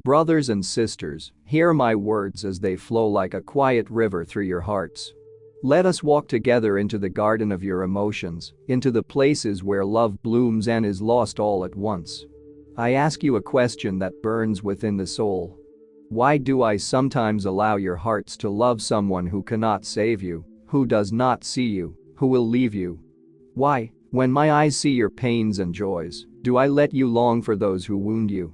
Brothers and sisters, hear my words as they flow like a quiet river through your hearts. Let us walk together into the garden of your emotions, into the places where love blooms and is lost all at once. I ask you a question that burns within the soul. Why do I sometimes allow your hearts to love someone who cannot save you, who does not see you, who will leave you? Why, when my eyes see your pains and joys, do I let you long for those who wound you?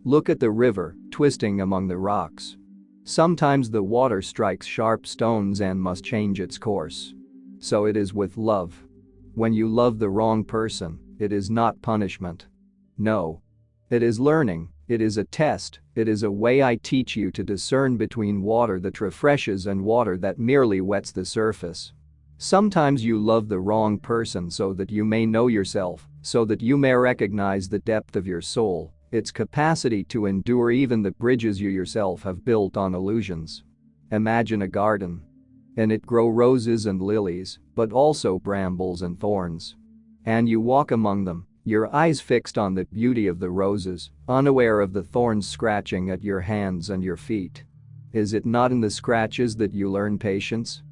Look at the river, twisting among the rocks. Sometimes the water strikes sharp stones and must change its course. So it is with love. When you love the wrong person, it is not punishment. No. It is learning, it is a test, it is a way I teach you to discern between water that refreshes and water that merely wets the surface. Sometimes you love the wrong person so that you may know yourself, so that you may recognize the depth of your soul, its capacity to endure even the bridges you yourself have built on illusions. Imagine a garden. In it grow roses and lilies, but also brambles and thorns. And you walk among them, your eyes fixed on the beauty of the roses, unaware of the thorns scratching at your hands and your feet. Is it not in the scratches that you learn patience?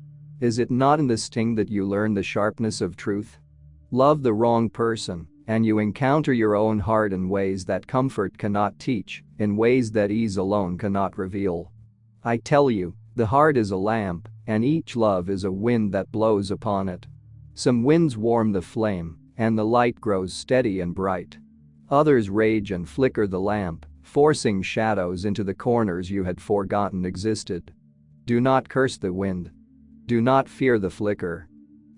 Is it not in the sting that you learn the sharpness of truth? Love the wrong person, and you encounter your own heart in ways that comfort cannot teach, in ways that ease alone cannot reveal. I tell you, the heart is a lamp, and each love is a wind that blows upon it. Some winds warm the flame, and the light grows steady and bright. Others rage and flicker the lamp, forcing shadows into the corners you had forgotten existed. Do not curse the wind. Do not fear the flicker.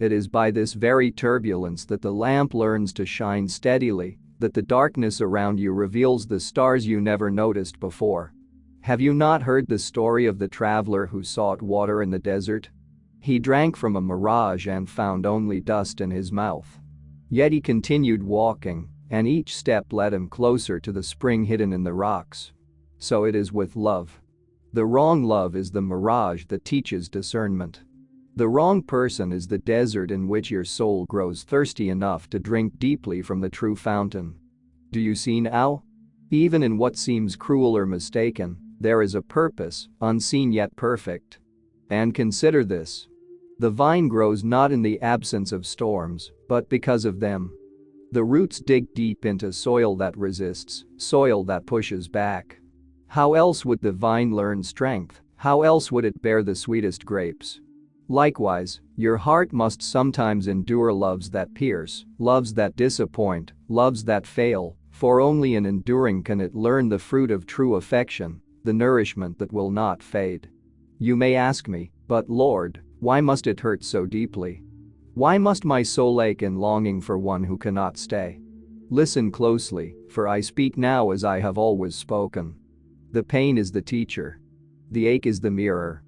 It is by this very turbulence that the lamp learns to shine steadily, that the darkness around you reveals the stars you never noticed before. Have you not heard the story of the traveler who sought water in the desert? He drank from a mirage and found only dust in his mouth. Yet he continued walking, and each step led him closer to the spring hidden in the rocks. So it is with love. The wrong love is the mirage that teaches discernment. The wrong person is the desert in which your soul grows thirsty enough to drink deeply from the true fountain. Do you see now? Even in what seems cruel or mistaken, there is a purpose, unseen yet perfect. And consider this. The vine grows not in the absence of storms, but because of them. The roots dig deep into soil that resists, soil that pushes back. How else would the vine learn strength? How else would it bear the sweetest grapes? Likewise, your heart must sometimes endure loves that pierce, loves that disappoint, loves that fail, for only in enduring can it learn the fruit of true affection, the nourishment that will not fade. You may ask me, but Lord, why must it hurt so deeply? Why must my soul ache in longing for one who cannot stay? Listen closely, for I speak now as I have always spoken. The pain is the teacher. The ache is the mirror.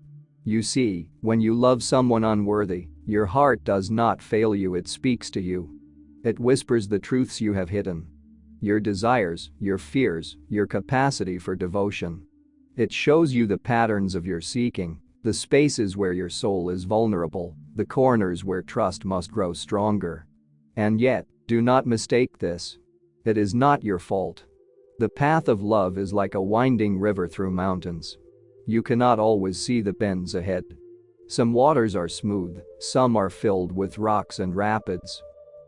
You see, when you love someone unworthy, your heart does not fail you, it speaks to you. It whispers the truths you have hidden. Your desires, your fears, your capacity for devotion. It shows you the patterns of your seeking, the spaces where your soul is vulnerable, the corners where trust must grow stronger. And yet, do not mistake this. It is not your fault. The path of love is like a winding river through mountains. You cannot always see the bends ahead. Some waters are smooth, some are filled with rocks and rapids.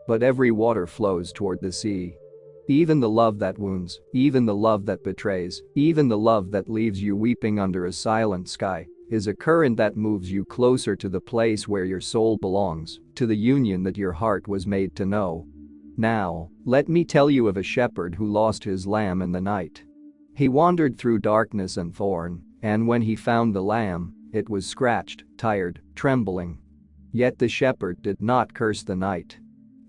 But every water flows toward the sea. Even the love that wounds, even the love that betrays, even the love that leaves you weeping under a silent sky, is a current that moves you closer to the place where your soul belongs, to the union that your heart was made to know. Now, let me tell you of a shepherd who lost his lamb in the night. He wandered through darkness and thorn, and when he found the lamb, it was scratched, tired, trembling. Yet the shepherd did not curse the night.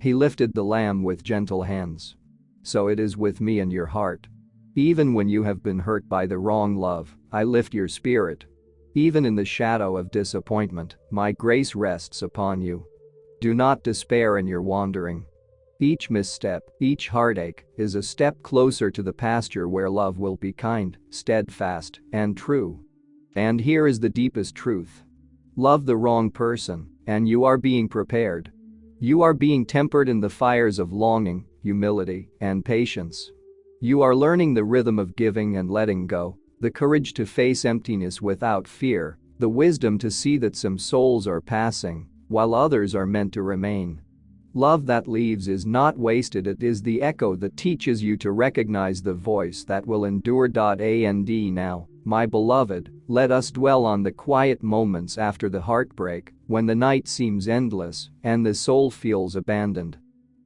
He lifted the lamb with gentle hands. So it is with me and your heart. Even when you have been hurt by the wrong love, I lift your spirit. Even in the shadow of disappointment, my grace rests upon you. Do not despair in your wandering. Each misstep, each heartache, is a step closer to the pasture where love will be kind, steadfast, and true. And here is the deepest truth. Love the wrong person, and you are being prepared. You are being tempered in the fires of longing, humility, and patience. You are learning the rhythm of giving and letting go, the courage to face emptiness without fear, the wisdom to see that some souls are passing, while others are meant to remain. Love that leaves is not wasted, it is the echo that teaches you to recognize the voice that will endure. And now, my beloved, let us dwell on the quiet moments after the heartbreak, when the night seems endless and the soul feels abandoned.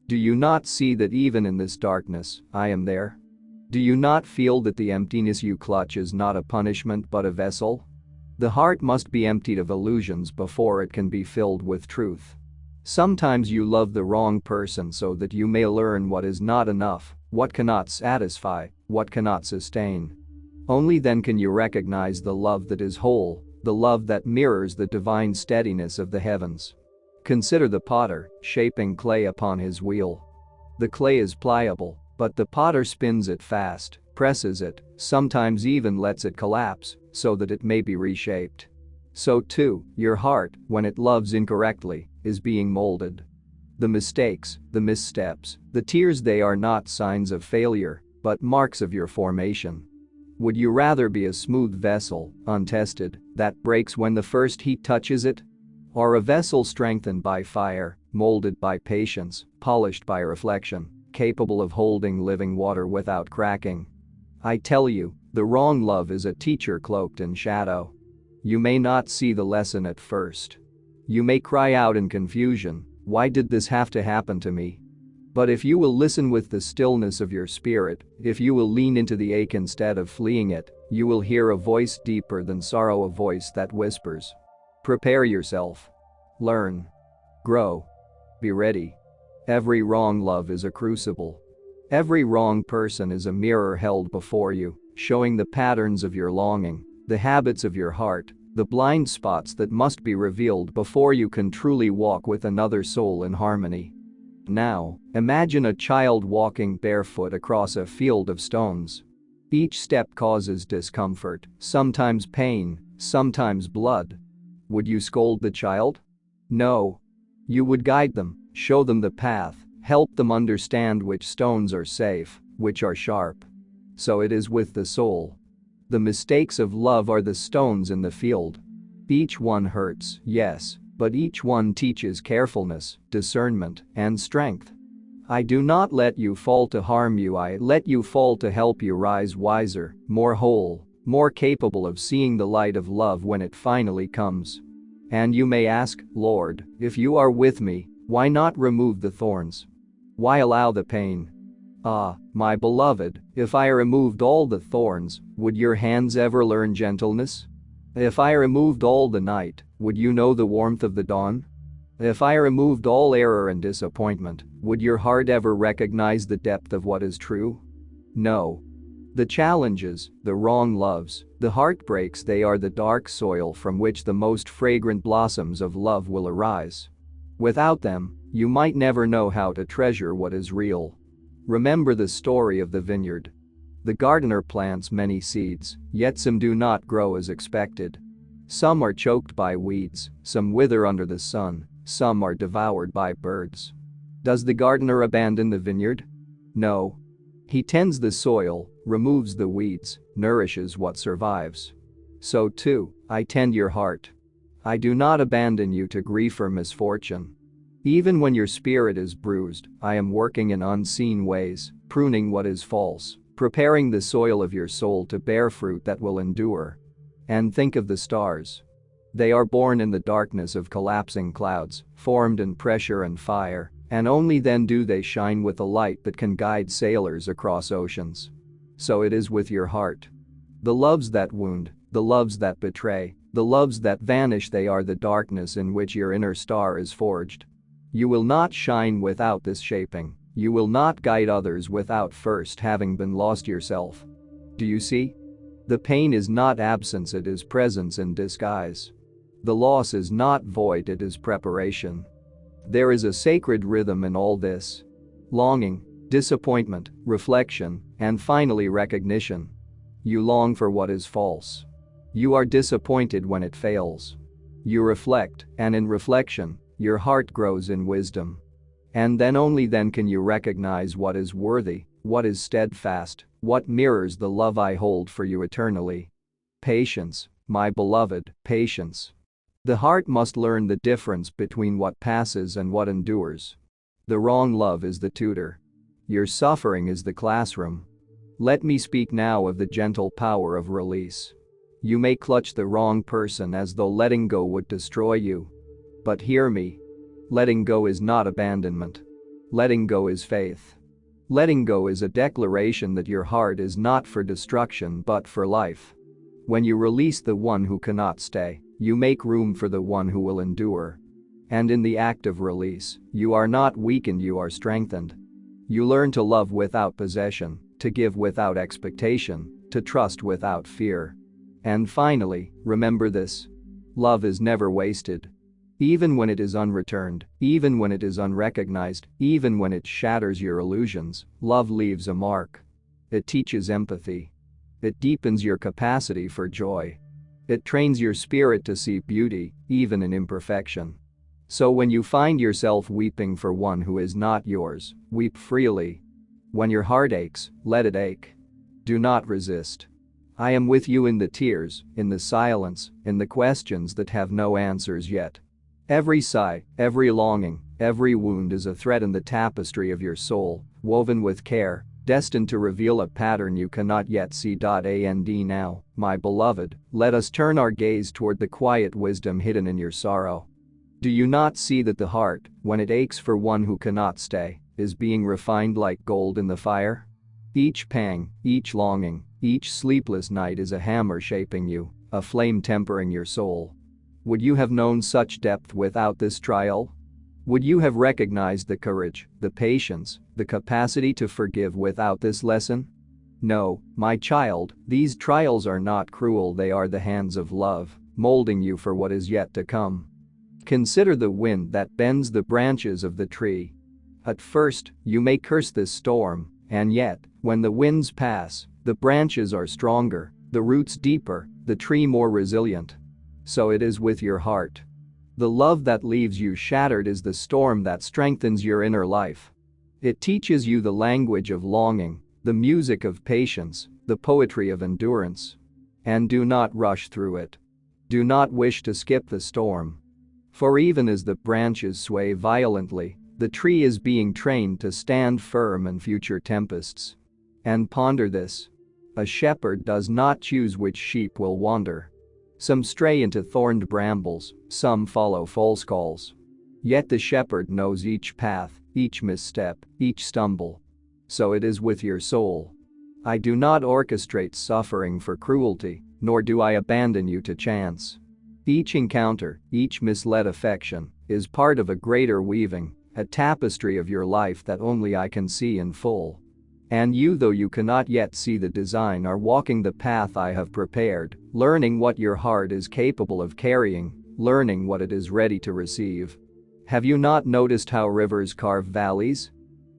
Do you not see that even in this darkness, I am there? Do you not feel that the emptiness you clutch is not a punishment but a vessel? The heart must be emptied of illusions before it can be filled with truth. Sometimes you love the wrong person so that you may learn what is not enough, what cannot satisfy, what cannot sustain. Only then can you recognize the love that is whole, the love that mirrors the divine steadiness of the heavens. Consider the potter shaping clay upon his wheel. The clay is pliable, but the potter spins it fast, presses it, sometimes even lets it collapse, so that it may be reshaped. So too, your heart, when it loves incorrectly, is being molded. The mistakes, the missteps, the tears, they are not signs of failure, but marks of your formation. Would you rather be a smooth vessel, untested, that breaks when the first heat touches it? Or a vessel strengthened by fire, molded by patience, polished by reflection, capable of holding living water without cracking? I tell you, the wrong love is a teacher cloaked in shadow. You may not see the lesson at first. You may cry out in confusion, "Why did this have to happen to me?" But if you will listen with the stillness of your spirit, if you will lean into the ache instead of fleeing it, you will hear a voice deeper than sorrow, a voice that whispers, "Prepare yourself. Learn. Grow. Be ready." Every wrong love is a crucible. Every wrong person is a mirror held before you, showing the patterns of your longing, the habits of your heart, the blind spots that must be revealed before you can truly walk with another soul in harmony. Now, imagine a child walking barefoot across a field of stones. Each step causes discomfort, sometimes pain, sometimes blood. Would you scold the child? No. You would guide them, show them the path, help them understand which stones are safe, which are sharp. So it is with the soul. The mistakes of love are the stones in the field. Each one hurts, yes, but each one teaches carefulness, discernment, and strength. I do not let you fall to harm you, I let you fall to help you rise wiser, more whole, more capable of seeing the light of love when it finally comes. And you may ask, "Lord, if you are with me, why not remove the thorns? Why allow the pain?" Ah, my beloved, if I removed all the thorns, would your hands ever learn gentleness? If I removed all the night, would you know the warmth of the dawn? If I removed all error and disappointment, would your heart ever recognize the depth of what is true? No. The challenges, the wrong loves, the heartbreaks, they are the dark soil from which the most fragrant blossoms of love will arise. Without them, you might never know how to treasure what is real. Remember the story of the vineyard. The gardener plants many seeds, yet some do not grow as expected. Some are choked by weeds, some wither under the sun, some are devoured by birds. Does the gardener abandon the vineyard? No. He tends the soil, removes the weeds, nourishes what survives. So too, I tend your heart. I do not abandon you to grief or misfortune. Even when your spirit is bruised, I am working in unseen ways, pruning what is false, preparing the soil of your soul to bear fruit that will endure. And think of the stars. They are born in the darkness of collapsing clouds, formed in pressure and fire, and only then do they shine with a light that can guide sailors across oceans. So it is with your heart. The loves that wound, the loves that betray, the loves that vanish, they are the darkness in which your inner star is forged. You will not shine without this shaping. You will not guide others without first having been lost yourself. Do you see? The pain is not absence, it is presence in disguise. The loss is not void, it is preparation. There is a sacred rhythm in all this. Longing, disappointment, reflection, and finally recognition. You long for what is false. You are disappointed when it fails. You reflect, and in reflection, your heart grows in wisdom. And then only then can you recognize what is worthy, What is steadfast? What mirrors the love I hold for you eternally? Patience, my beloved, patience. The heart must learn the difference between what passes and what endures. The wrong love is the tutor. Your suffering is the classroom. Let me speak now of the gentle power of release. You may clutch the wrong person as though letting go would destroy you. But hear me. Letting go is not abandonment. Letting go is faith. Letting go is a declaration that your heart is not for destruction but for life. When you release the one who cannot stay, you make room for the one who will endure. And in the act of release, you are not weakened, you are strengthened. You learn to love without possession, to give without expectation, to trust without fear. And finally, remember this. Love is never wasted. Even when it is unreturned, even when it is unrecognized, even when it shatters your illusions, love leaves a mark. It teaches empathy. It deepens your capacity for joy. It trains your spirit to see beauty, even in imperfection. So when you find yourself weeping for one who is not yours, weep freely. When your heart aches, let it ache. Do not resist. I am with you in the tears, in the silence, in the questions that have no answers yet. Every sigh, every longing, every wound is a thread in the tapestry of your soul, woven with care, destined to reveal a pattern you cannot yet see. And now, my beloved, let us turn our gaze toward the quiet wisdom hidden in your sorrow. Do you not see that the heart, when it aches for one who cannot stay, is being refined like gold in the fire? Each pang, each longing, each sleepless night is a hammer shaping you, a flame tempering your soul. Would you have known such depth without this trial? Would you have recognized the courage, the patience, the capacity to forgive without this lesson? No, my child, these trials are not cruel, they are the hands of love, molding you for what is yet to come. Consider the wind that bends the branches of the tree. At first, you may curse this storm, and yet, when the winds pass, the branches are stronger, the roots deeper, the tree more resilient. So it is with your heart. The love that leaves you shattered is the storm that strengthens your inner life. It teaches you the language of longing, the music of patience, the poetry of endurance. And do not rush through it. Do not wish to skip the storm. For even as the branches sway violently, the tree is being trained to stand firm in future tempests. And ponder this. A shepherd does not choose which sheep will wander. Some stray into thorned brambles, some follow false calls. Yet the shepherd knows each path, each misstep, each stumble. So it is with your soul. I do not orchestrate suffering for cruelty, nor do I abandon you to chance. Each encounter, each misled affection, is part of a greater weaving, a tapestry of your life that only I can see in full. And you, though you cannot yet see the design, are walking the path I have prepared, learning what your heart is capable of carrying, learning what it is ready to receive. Have you not noticed how rivers carve valleys?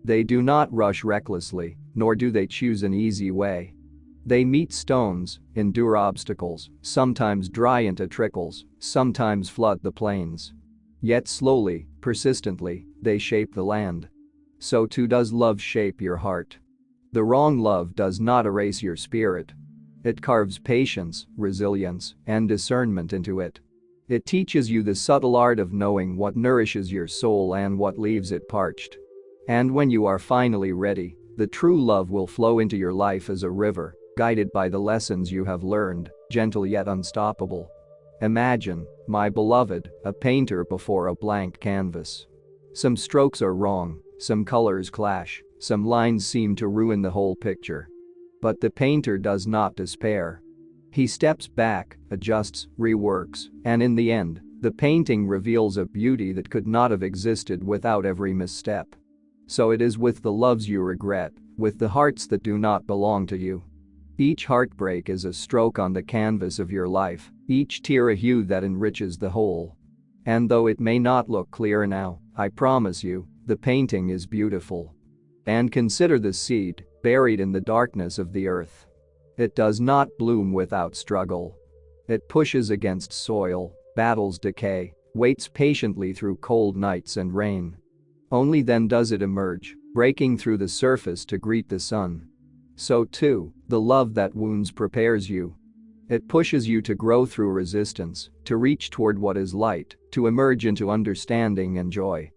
They do not rush recklessly, nor do they choose an easy way. They meet stones, endure obstacles, sometimes dry into trickles, sometimes flood the plains. Yet slowly, persistently, they shape the land. So too does love shape your heart. The wrong love does not erase your spirit. It carves patience, resilience, and discernment into it. It teaches you the subtle art of knowing what nourishes your soul and what leaves it parched. And when you are finally ready, the true love will flow into your life as a river, guided by the lessons you have learned, gentle yet unstoppable. Imagine, my beloved, a painter before a blank canvas. Some strokes are wrong, some colors clash, some lines seem to ruin the whole picture. But the painter does not despair. He steps back, adjusts, reworks, and in the end, the painting reveals a beauty that could not have existed without every misstep. So it is with the loves you regret, with the hearts that do not belong to you. Each heartbreak is a stroke on the canvas of your life, each tear a hue that enriches the whole. And though it may not look clear now, I promise you, the painting is beautiful. And consider the seed, buried in the darkness of the earth. It does not bloom without struggle. It pushes against soil, battles decay, waits patiently through cold nights and rain. Only then does it emerge, breaking through the surface to greet the sun. So too, the love that wounds prepares you. It pushes you to grow through resistance, to reach toward what is light, to emerge into understanding and joy.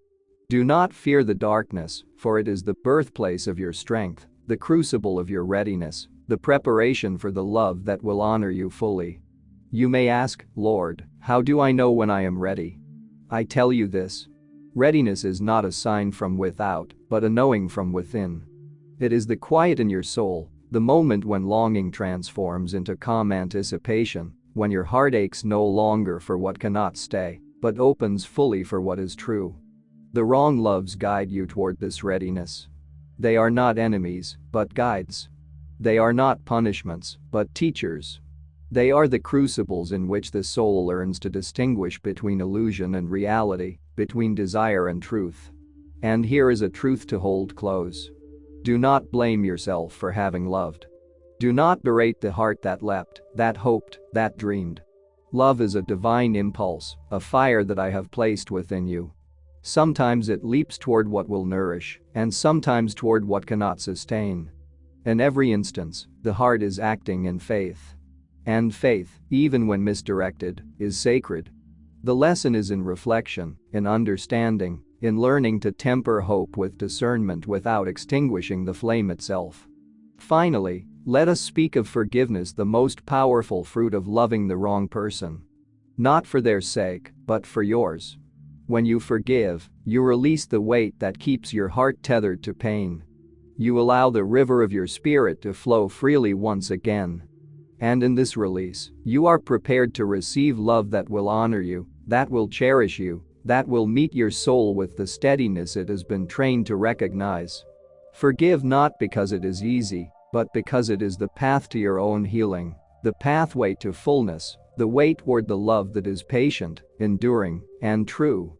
Do not fear the darkness, for it is the birthplace of your strength, the crucible of your readiness, the preparation for the love that will honor you fully. You may ask, Lord, how do I know when I am ready? I tell you this. Readiness is not a sign from without, but a knowing from within. It is the quiet in your soul, the moment when longing transforms into calm anticipation, when your heart aches no longer for what cannot stay, but opens fully for what is true. The wrong loves guide you toward this readiness. They are not enemies, but guides. They are not punishments, but teachers. They are the crucibles in which the soul learns to distinguish between illusion and reality, between desire and truth. And here is a truth to hold close. Do not blame yourself for having loved. Do not berate the heart that leapt, that hoped, that dreamed. Love is a divine impulse, a fire that I have placed within you. Sometimes it leaps toward what will nourish, and sometimes toward what cannot sustain. In every instance, the heart is acting in faith. And faith, even when misdirected, is sacred. The lesson is in reflection, in understanding, in learning to temper hope with discernment without extinguishing the flame itself. Finally, let us speak of forgiveness, the most powerful fruit of loving the wrong person. Not for their sake, but for yours. When you forgive, you release the weight that keeps your heart tethered to pain. You allow the river of your spirit to flow freely once again. And in this release, you are prepared to receive love that will honor you, that will cherish you, that will meet your soul with the steadiness it has been trained to recognize. Forgive not because it is easy, but because it is the path to your own healing, the pathway to fullness, the way toward the love that is patient, enduring, and true.